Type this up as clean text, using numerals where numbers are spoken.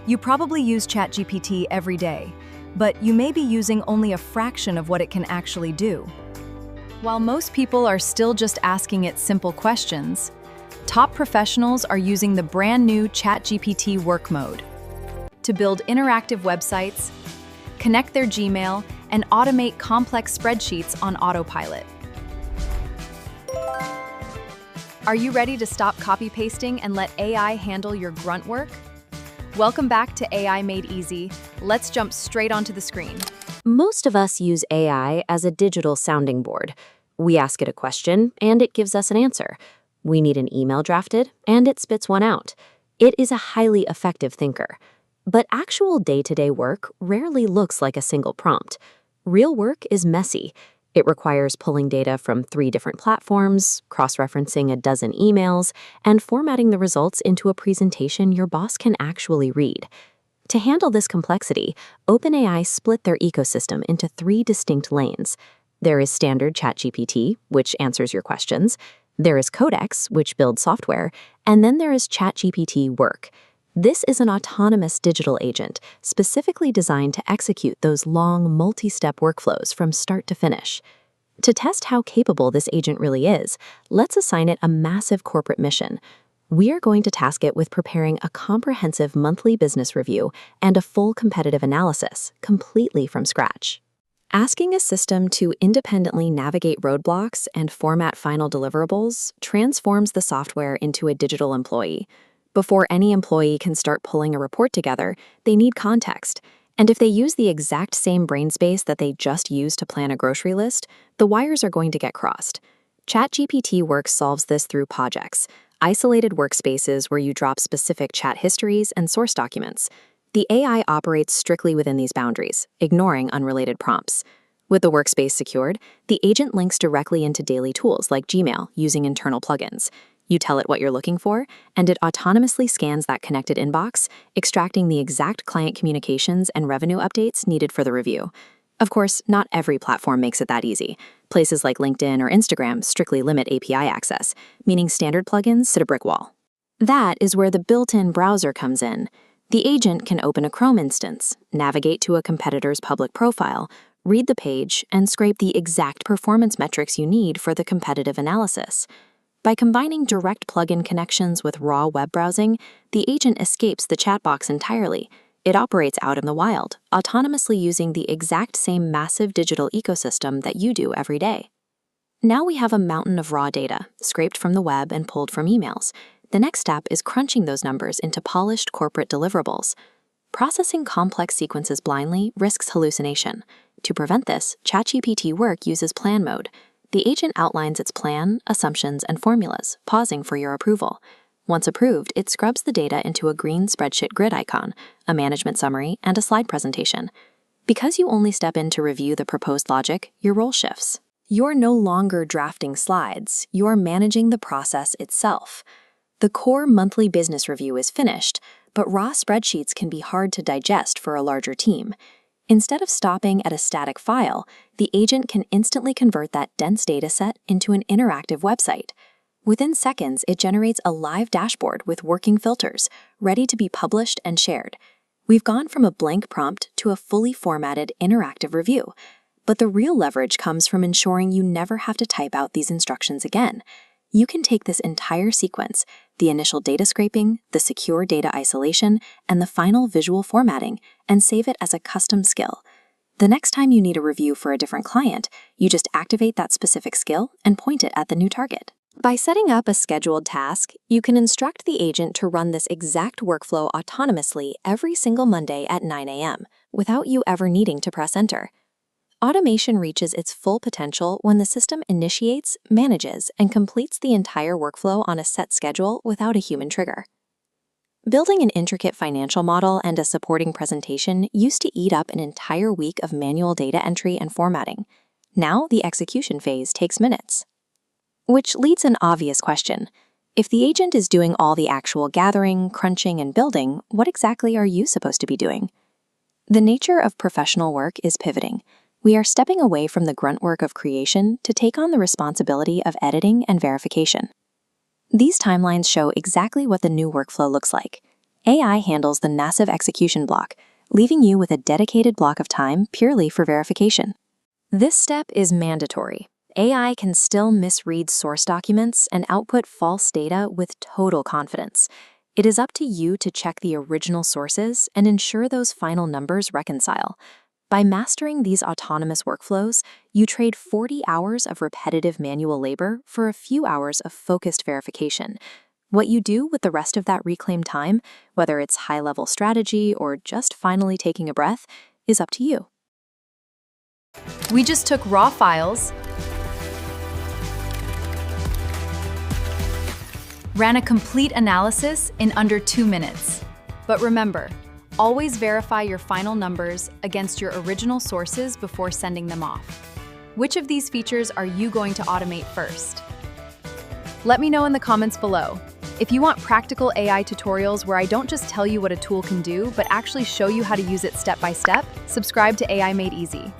You probably use ChatGPT every day, but you may be using only a fraction of what it can actually do. While most people are still just asking it simple questions, top professionals are using the brand new ChatGPT work mode to build interactive websites, connect their Gmail, and automate complex spreadsheets on autopilot. Are you ready to stop copy-pasting and let AI handle your grunt work? Welcome back to AI Made Easy. Let's jump straight onto the screen. Most of us use AI as a digital sounding board. We ask it a question, and it gives us an answer. We need an email drafted, and it spits one out. It is a highly effective thinker. But actual day-to-day work rarely looks like a single prompt. Real work is messy. It requires pulling data from 3 different platforms, cross-referencing a dozen emails, and formatting the results into a presentation your boss can actually read. To handle this complexity, OpenAI split their ecosystem into 3 distinct lanes. There is standard ChatGPT, which answers your questions. There is Codex, which builds software. And then there is ChatGPT Work. This is an autonomous digital agent specifically designed to execute those long, multi-step workflows from start to finish. To test how capable this agent really is, let's assign it a massive corporate mission. We are going to task it with preparing a comprehensive monthly business review and a full competitive analysis, completely from scratch. Asking a system to independently navigate roadblocks and format final deliverables transforms the software into a digital employee. Before any employee can start pulling a report together, they need context. And if they use the exact same brain space that they just used to plan a grocery list, the wires are going to get crossed. ChatGPT Work solves this through projects, isolated workspaces where you drop specific chat histories and source documents. The AI operates strictly within these boundaries, ignoring unrelated prompts. With the workspace secured, the agent links directly into daily tools like Gmail using internal plugins. You tell it what you're looking for, and it autonomously scans that connected inbox, extracting the exact client communications and revenue updates needed for the review. Of course, not every platform makes it that easy. Places like LinkedIn or Instagram strictly limit API access, meaning standard plugins sit a brick wall. That is where the built-in browser comes in. The agent can open a Chrome instance, navigate to a competitor's public profile, read the page, and scrape the exact performance metrics you need for the competitive analysis. By combining direct plugin connections with raw web browsing, the agent escapes the chat box entirely. It operates out in the wild, autonomously using the exact same massive digital ecosystem that you do every day. Now we have a mountain of raw data, scraped from the web and pulled from emails. The next step is crunching those numbers into polished corporate deliverables. Processing complex sequences blindly risks hallucination. To prevent this, ChatGPT Work uses plan mode. The agent outlines its plan, assumptions, and formulas, pausing for your approval. Once approved, it scrubs the data into a green spreadsheet grid icon, a management summary, and a slide presentation. Because you only step in to review the proposed logic, your role shifts. You're no longer drafting slides, you're managing the process itself. The core monthly business review is finished, but raw spreadsheets can be hard to digest for a larger team. Instead of stopping at a static file, the agent can instantly convert that dense data set into an interactive website. Within seconds, it generates a live dashboard with working filters, ready to be published and shared. We've gone from a blank prompt to a fully formatted interactive review. But the real leverage comes from ensuring you never have to type out these instructions again. You can take this entire sequence, the initial data scraping, the secure data isolation, and the final visual formatting, and save it as a custom skill. The next time you need a review for a different client, you just activate that specific skill and point it at the new target. By setting up a scheduled task, you can instruct the agent to run this exact workflow autonomously every single Monday at 9 a.m., without you ever needing to press enter. Automation reaches its full potential when the system initiates, manages, and completes the entire workflow on a set schedule without a human trigger. Building an intricate financial model and a supporting presentation used to eat up an entire week of manual data entry and formatting. Now the execution phase takes minutes. Which leads an obvious question. If the agent is doing all the actual gathering, crunching, and building, what exactly are you supposed to be doing? The nature of professional work is pivoting. We are stepping away from the grunt work of creation to take on the responsibility of editing and verification. These timelines show exactly what the new workflow looks like. AI handles the massive execution block, leaving you with a dedicated block of time purely for verification. This step is mandatory. AI can still misread source documents and output false data with total confidence. It is up to you to check the original sources and ensure those final numbers reconcile. By mastering these autonomous workflows, you trade 40 hours of repetitive manual labor for a few hours of focused verification. What you do with the rest of that reclaimed time, whether it's high-level strategy or just finally taking a breath, is up to you. We just took raw files, ran a complete analysis in under 2 minutes. But remember, always verify your final numbers against your original sources before sending them off. Which of these features are you going to automate first? Let me know in the comments below. If you want practical AI tutorials where I don't just tell you what a tool can do, but actually show you how to use it step by step, subscribe to AI Made Easy.